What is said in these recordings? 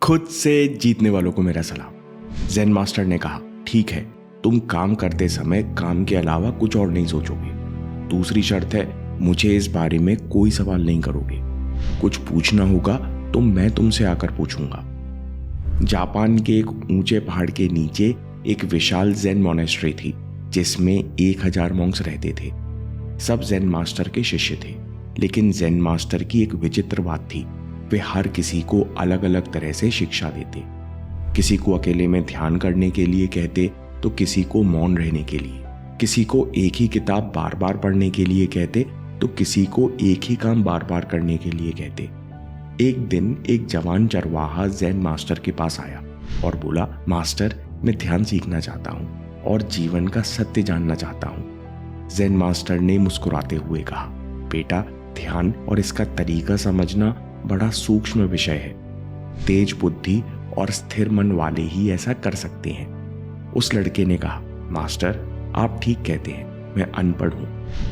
खुद से जीतने वालों को मेरा सलाम। ज़ेन मास्टर ने कहा, ठीक है, तुम काम करते समय काम के अलावा कुछ और नहीं सोचोगे। दूसरी शर्त है, मुझे इस बारे में कोई सवाल नहीं करोगे। कुछ पूछना होगा तो मैं तुमसे आकर पूछूंगा। जापान के एक ऊंचे पहाड़ के नीचे एक विशाल ज़ेन मोनेस्ट्री थी जिसमें 1000 मॉन्क्स रहते थे। सब ज़ेन मास्टर के शिष्य थे, लेकिन ज़ेन मास्टर की एक विचित्र बात थी, वे हर किसी को अलग अलग तरह से शिक्षा देते। किसी को अकेले में ध्यान करने के लिए कहते तो किसी को मौन रहने के लिए, किसी को एक ही किताब बार बार पढ़ने के लिए कहते तो किसी को एक ही काम बार बार करने के लिए कहते। एक दिन एक जवान चरवाहा ज़ेन मास्टर के पास आया और बोला, मास्टर, मैं ध्यान सीखना चाहता हूँ और जीवन का सत्य जानना चाहता हूँ। ज़ेन मास्टर ने मुस्कुराते हुए कहा, बेटा, ध्यान और इसका तरीका समझना बड़ा सूक्ष्म विषय है। तेज बुद्धि और स्थिर मन वाले ही ऐसा कर सकते हैं। उस लड़के ने कहा, मास्टर, आप ठीक कहते हैं, मैं अनपढ़ हूँ,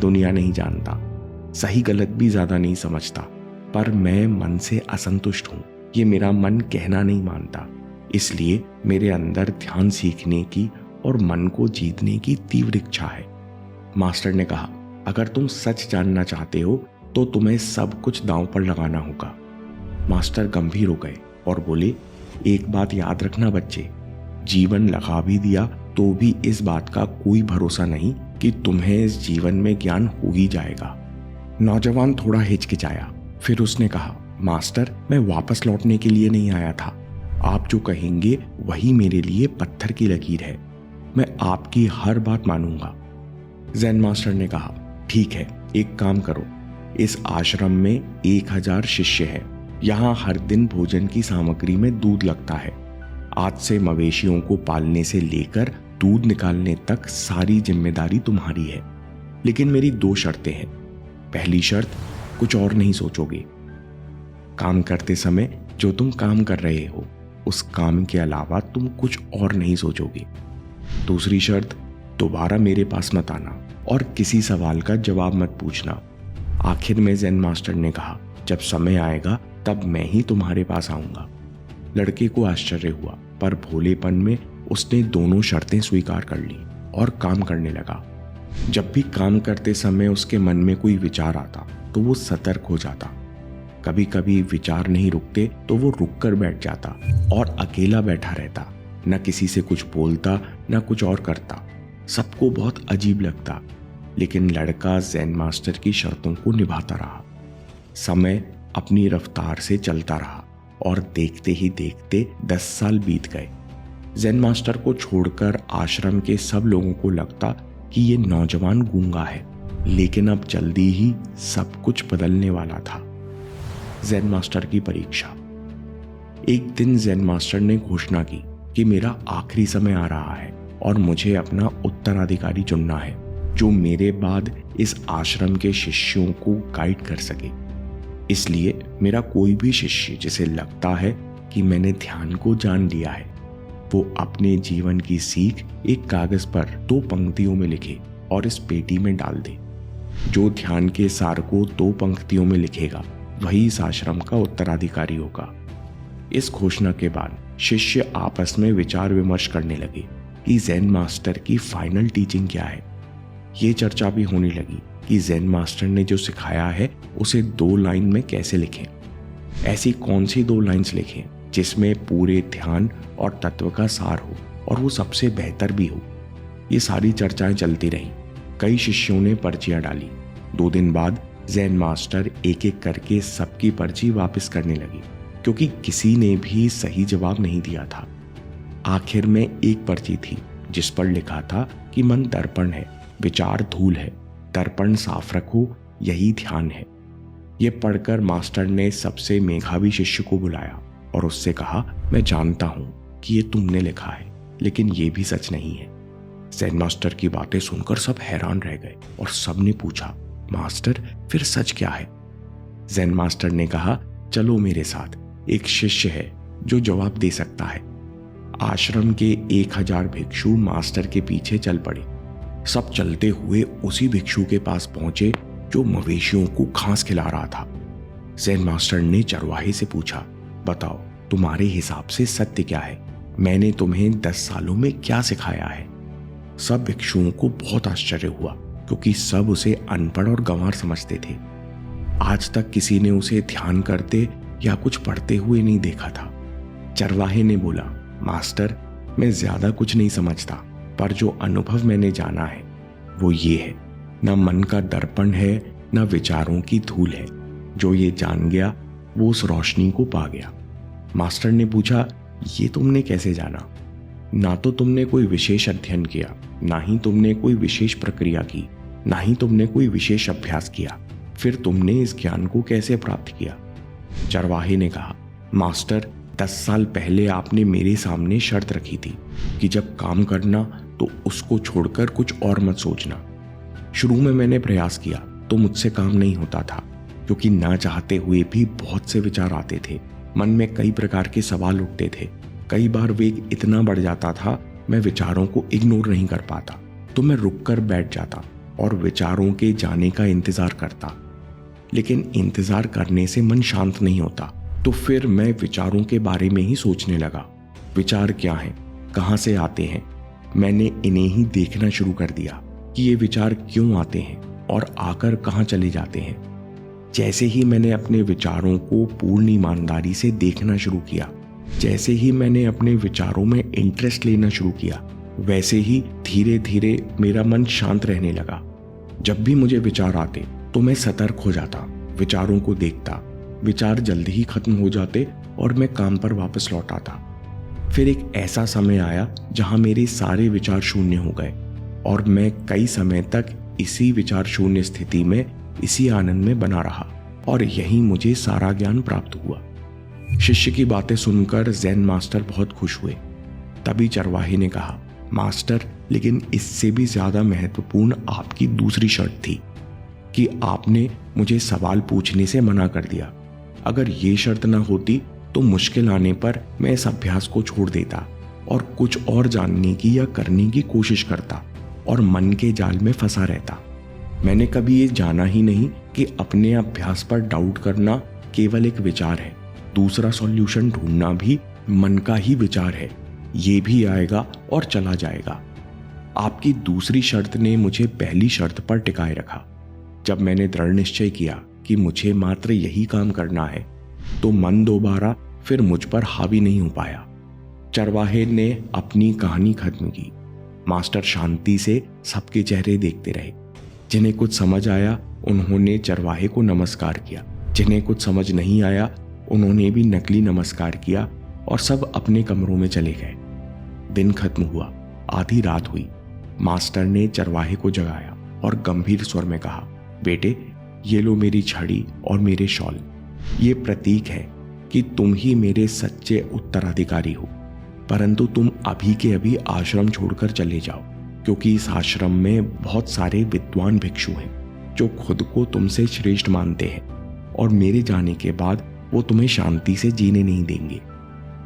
दुनिया नहीं जानता, सही गलत भी ज्यादा नहीं समझता, पर मैं मन से असंतुष्ट हूँ। ये मेरा मन कहना नहीं मानता, इसलिए मेरे अंदर ध्यान सीखने की और मन को जीतने की तीव्र इच्छा है। मास्टर ने कहा, अगर तुम सच जानना चाहते हो तो तुम्हें सब कुछ दांव पर लगाना होगा। मास्टर गंभीर हो गए और बोले, एक बात याद रखना बच्चे, जीवन लगा भी दिया तो भी इस बात का कोई भरोसा नहीं कि तुम्हें इस जीवन में ज्ञान हो ही जाएगा। नौजवान थोड़ा हिचकिचाया, फिर उसने कहा, मास्टर, मैं वापस लौटने के लिए नहीं आया था। आप जो कहेंगे वही मेरे लिए पत्थर की लकीर है। मैं आपकी हर बात मानूंगा। ज़ेन मास्टर ने कहा, ठीक है, एक काम करो, इस आश्रम में 1000 शिष्य हैं। यहाँ हर दिन भोजन की सामग्री में दूध लगता है। आज से मवेशियों को पालने से लेकर दूध निकालने तक सारी जिम्मेदारी तुम्हारी है, लेकिन मेरी 2 शर्तें हैं। पहली शर्त, कुछ और नहीं सोचोगे। काम करते समय जो तुम काम कर रहे हो उस काम के अलावा तुम कुछ और नहीं सोचोगे। दूसरी शर्त, दोबारा मेरे पास मत आना और किसी सवाल का जवाब मत पूछना। आखिर में ज़ेन मास्टर ने कहा, जब समय आएगा तब मैं ही तुम्हारे पास आऊंगा। लड़के को आश्चर्य हुआ, पर भोलेपन में उसने दोनों शर्तें स्वीकार कर ली और काम करने लगा। जब भी काम करते समय उसके मन में कोई विचार आता तो वो सतर्क हो जाता। कभी कभी विचार नहीं रुकते तो वो रुककर बैठ जाता और अकेला बैठा रहता, न किसी से कुछ बोलता न कुछ और करता। सबको बहुत अजीब लगता, लेकिन लड़का ज़ेन मास्टर की शर्तों को निभाता रहा। समय अपनी रफ्तार से चलता रहा और देखते ही देखते 10 साल बीत गए। ज़ेन मास्टर को छोड़कर आश्रम के सब लोगों को लगता कि ये नौजवान गूंगा है, लेकिन अब जल्दी ही सब कुछ बदलने वाला था। ज़ेन मास्टर की परीक्षा। एक दिन ज़ेन मास्टर ने घोषणा की कि मेरा आखिरी समय आ रहा है और मुझे अपना उत्तराधिकारी चुनना है जो मेरे बाद इस आश्रम के शिष्यों को गाइड कर सके। इसलिए मेरा कोई भी शिष्य जिसे लगता है कि मैंने ध्यान को जान लिया है, वो अपने जीवन की सीख एक कागज पर 2 पंक्तियों में लिखे और इस पेटी में डाल दे। जो ध्यान के सार को 2 पंक्तियों में लिखेगा वही इस आश्रम का उत्तराधिकारी होगा। इस घोषणा के बाद शिष्य आपस में विचार विमर्श करने लगे कि ज़ेन मास्टर की फाइनल टीचिंग क्या है। ये चर्चा भी होने लगी कि ज़ेन मास्टर ने जो सिखाया है उसे 2 लाइन में कैसे लिखें। ऐसी कौन सी 2 लाइन्स लिखें जिसमें पूरे ध्यान और तत्व का सार हो और वो सबसे बेहतर भी हो। ये सारी चर्चाएं चलती रहीं। कई शिष्यों ने पर्चियां डाली। 2 दिन बाद ज़ेन मास्टर एक एक करके सबकी पर्ची वापस करने लगे, क्योंकि किसी ने भी सही जवाब नहीं दिया था। आखिर में एक पर्ची थी जिस पर लिखा था कि मन दर्पण है, विचार धूल है, दर्पण साफ रखो, यही ध्यान है। यह पढ़कर मास्टर ने सबसे मेधावी शिष्य को बुलाया और उससे कहा, मैं जानता हूं कि ये तुमने लिखा है, लेकिन ये भी सच नहीं है। ज़ेन मास्टर की बातें सुनकर सब हैरान रह गए और सबने पूछा, मास्टर, फिर सच क्या है? ज़ेन मास्टर ने कहा, चलो मेरे साथ, एक शिष्य है जो जवाब दे सकता है। आश्रम के 1000 भिक्षु मास्टर के पीछे चल पड़े। सब चलते हुए उसी भिक्षु के पास पहुंचे जो मवेशियों को घास खिला रहा था। ज़ेन मास्टर ने चरवाहे से पूछा, बताओ तुम्हारे हिसाब से सत्य क्या है? मैंने तुम्हें 10 सालों में क्या सिखाया है? सब भिक्षुओं को बहुत आश्चर्य हुआ, क्योंकि सब उसे अनपढ़ और गंवार समझते थे। आज तक किसी ने उसे ध्यान करते या कुछ पढ़ते हुए नहीं देखा था। चरवाहे ने बोला, मास्टर, मैं ज्यादा कुछ नहीं समझता, पर जो अनुभव मैंने जाना है वो ये है, न मन का दर्पण है न विचारों की धूल है। जो ये जान गया वो उस रोशनी को पा गया। मास्टर ने पूछा, ये तुमने कैसे जाना? ना तो तुमने कोई विशेष अध्ययन किया, ना ही तुमने कोई विशेष प्रक्रिया की, ना ही तुमने कोई विशेष अभ्यास किया, फिर तुमने इस ज्ञान को कैसे प्राप्त किया? चरवाहे ने कहा, मास्टर, 10 साल पहले आपने मेरे सामने शर्त रखी थी कि जब काम करना तो उसको छोड़कर कुछ और मत सोचना। शुरू में मैंने प्रयास किया तो मुझसे काम नहीं होता था, क्योंकि ना चाहते हुए भी बहुत से विचार आते थे। मन में कई प्रकार के सवाल उठते थे। कई बार वेग इतना बढ़ जाता था, मैं विचारों को इग्नोर नहीं कर पाता, तो मैं रुक कर बैठ जाता और विचारों के जाने का इंतजार करता। लेकिन इंतजार करने से मन शांत नहीं होता, तो फिर मैं विचारों के बारे में ही सोचने लगा। विचार क्या हैं, कहाँ से आते हैं? मैंने इन्हें ही देखना शुरू कर दिया कि ये विचार क्यों आते हैं और आकर कहाँ चले जाते हैं। जैसे ही मैंने अपने विचारों को पूर्ण ईमानदारी से देखना शुरू किया, जैसे ही मैंने अपने विचारों में इंटरेस्ट लेना शुरू किया, वैसे ही धीरे धीरे मेरा मन शांत रहने लगा। जब भी मुझे विचार आते तो मैं सतर्क हो जाता, विचारों को देखता। विचार जल्दी ही खत्म हो जाते और मैं काम पर वापस लौट आता। फिर एक ऐसा समय आया जहां मेरे सारे विचार शून्य हो गए और मैं कई समय तक इसी विचार शून्य स्थिति में, इसी आनंद में बना रहा, और यही मुझे सारा ज्ञान प्राप्त हुआ। शिष्य की बातें सुनकर ज़ेन मास्टर बहुत खुश हुए। तभी चरवाहे ने कहा, मास्टर, लेकिन इससे भी ज्यादा महत्वपूर्ण आपकी दूसरी शर्त थी कि आपने मुझे सवाल पूछने से मना कर दिया। अगर ये शर्त ना होती तो मुश्किल आने पर मैं इस अभ्यास को छोड़ देता और कुछ और जानने की या करने की कोशिश करता और मन के जाल में फंसा रहता। मैंने कभी ये जाना ही नहीं कि अपने अभ्यास पर डाउट करना केवल एक विचार है, दूसरा सॉल्यूशन ढूंढना भी मन का ही विचार है। ये भी आएगा और चला जाएगा। आपकी दूसरी शर्त ने मुझे पहली शर्त पर टिकाए रखा। जब मैंने दृढ़ निश्चय किया कि मुझे मात्र यही काम करना है, तो मन दोबारा फिर मुझ पर हावी नहीं हो पाया। चरवाहे ने अपनी कहानी खत्म की। मास्टर शांति से सबके चेहरे देखते रहे। जिन्हें कुछ समझ आया उन्होंने चरवाहे को नमस्कार किया, जिन्हें कुछ समझ नहीं आया उन्होंने भी नकली नमस्कार किया और सब अपने कमरों में चले गए। दिन खत्म हुआ, आधी रात हुई। मास्टर ने चरवाहे को जगाया और गंभीर स्वर में कहा, बेटे, ये लो मेरी छड़ी और मेरे शॉल। ये प्रतीक है कि तुम ही मेरे सच्चे उत्तराधिकारी हो, परंतु तुम अभी के अभी आश्रम छोड़कर चले जाओ, क्योंकि इस आश्रम में बहुत सारे विद्वान भिक्षु हैं जो खुद को तुमसे श्रेष्ठ मानते हैं, और मेरे जाने के बाद वो तुम्हें शांति से जीने नहीं देंगे,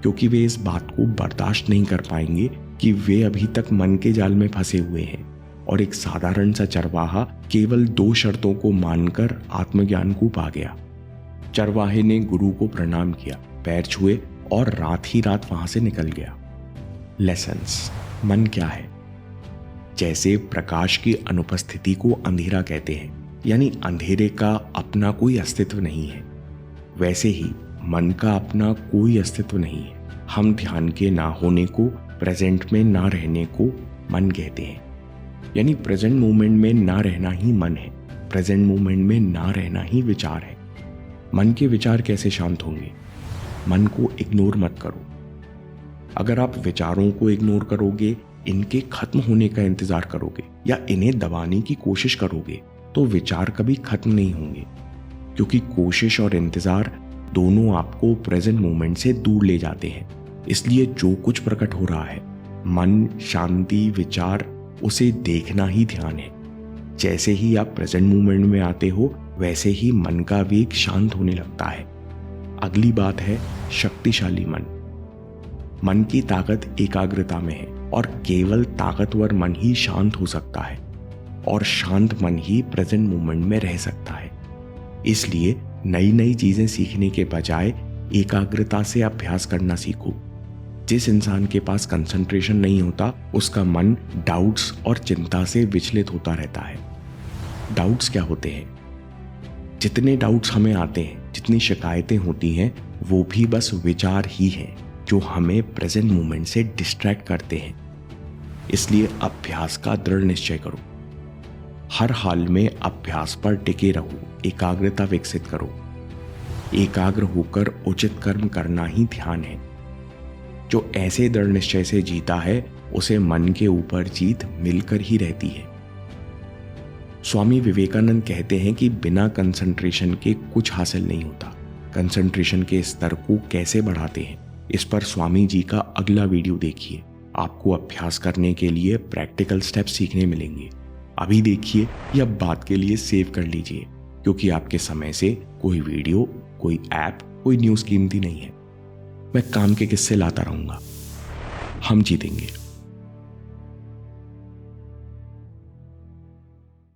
क्योंकि वे इस बात को बर्दाश्त नहीं कर पाएंगे कि वे अभी तक मन के जाल में फंसे हुए हैं और एक साधारण सा चरवाहा केवल 2 शर्तों को मानकर आत्मज्ञान को पा गया। चरवाहे ने गुरु को प्रणाम किया, पैर छुए और रात ही रात वहां से निकल गया। लेसन्स। मन क्या है? जैसे प्रकाश की अनुपस्थिति को अंधेरा कहते हैं, यानी अंधेरे का अपना कोई अस्तित्व नहीं है, वैसे ही मन का अपना कोई अस्तित्व नहीं है। हम ध्यान के ना होने को, प्रेजेंट में ना रहने को मन कहते हैं, यानी प्रेजेंट मोमेंट में ना रहना ही मन है, प्रेजेंट मोमेंट में ना रहना ही विचार है। मन के विचार कैसे शांत होंगे? मन को इग्नोर मत करो। अगर आप विचारों को इग्नोर करोगे, इनके खत्म होने का इंतजार करोगे या इन्हें दबाने की कोशिश करोगे, तो विचार कभी खत्म नहीं होंगे, क्योंकि कोशिश और इंतजार दोनों आपको प्रेजेंट मोमेंट से दूर ले जाते हैं। इसलिए जो कुछ प्रकट हो रहा है, मन, शांति, विचार, उसे देखना ही ध्यान है। जैसे ही आप प्रेजेंट मोमेंट में आते हो, वैसे ही मन का वेग शांत होने लगता है। अगली बात है शक्तिशाली मन। मन की ताकत एकाग्रता में है और केवल ताकतवर मन ही शांत हो सकता है और शांत मन ही प्रेजेंट मोमेंट में रह सकता है। इसलिए नई नई चीजें सीखने के बजाय एकाग्रता से अभ्यास करना सीखो। जिस इंसान के पास कंसंट्रेशन नहीं होता उसका मन डाउट्स और चिंता से विचलित होता रहता है। डाउट्स क्या होते हैं? जितने डाउट्स हमें आते हैं, जितनी शिकायतें होती हैं, वो भी बस विचार ही हैं जो हमें प्रेजेंट मोमेंट से डिस्ट्रैक्ट करते हैं। इसलिए अभ्यास का दृढ़ निश्चय करो। हर हाल में अभ्यास पर टिके रहो, एकाग्रता विकसित करो। एकाग्र होकर उचित कर्म करना ही ध्यान है। जो ऐसे दृढ़ निश्चय से जीता है उसे मन के ऊपर जीत मिलकर ही रहती है। स्वामी विवेकानंद कहते हैं कि बिना कंसंट्रेशन के कुछ हासिल नहीं होता। कंसंट्रेशन के स्तर को कैसे बढ़ाते हैं, इस पर स्वामी जी का अगला वीडियो देखिए। आपको अभ्यास करने के लिए प्रैक्टिकल स्टेप्स सीखने मिलेंगे। अभी देखिए या बात के लिए सेव कर लीजिए, क्योंकि आपके समय से कोई वीडियो, कोई ऐप, कोई न्यूज़ कीमती नहीं है। मैं काम के किस्से लाता रहूंगा। हम जीतेंगे।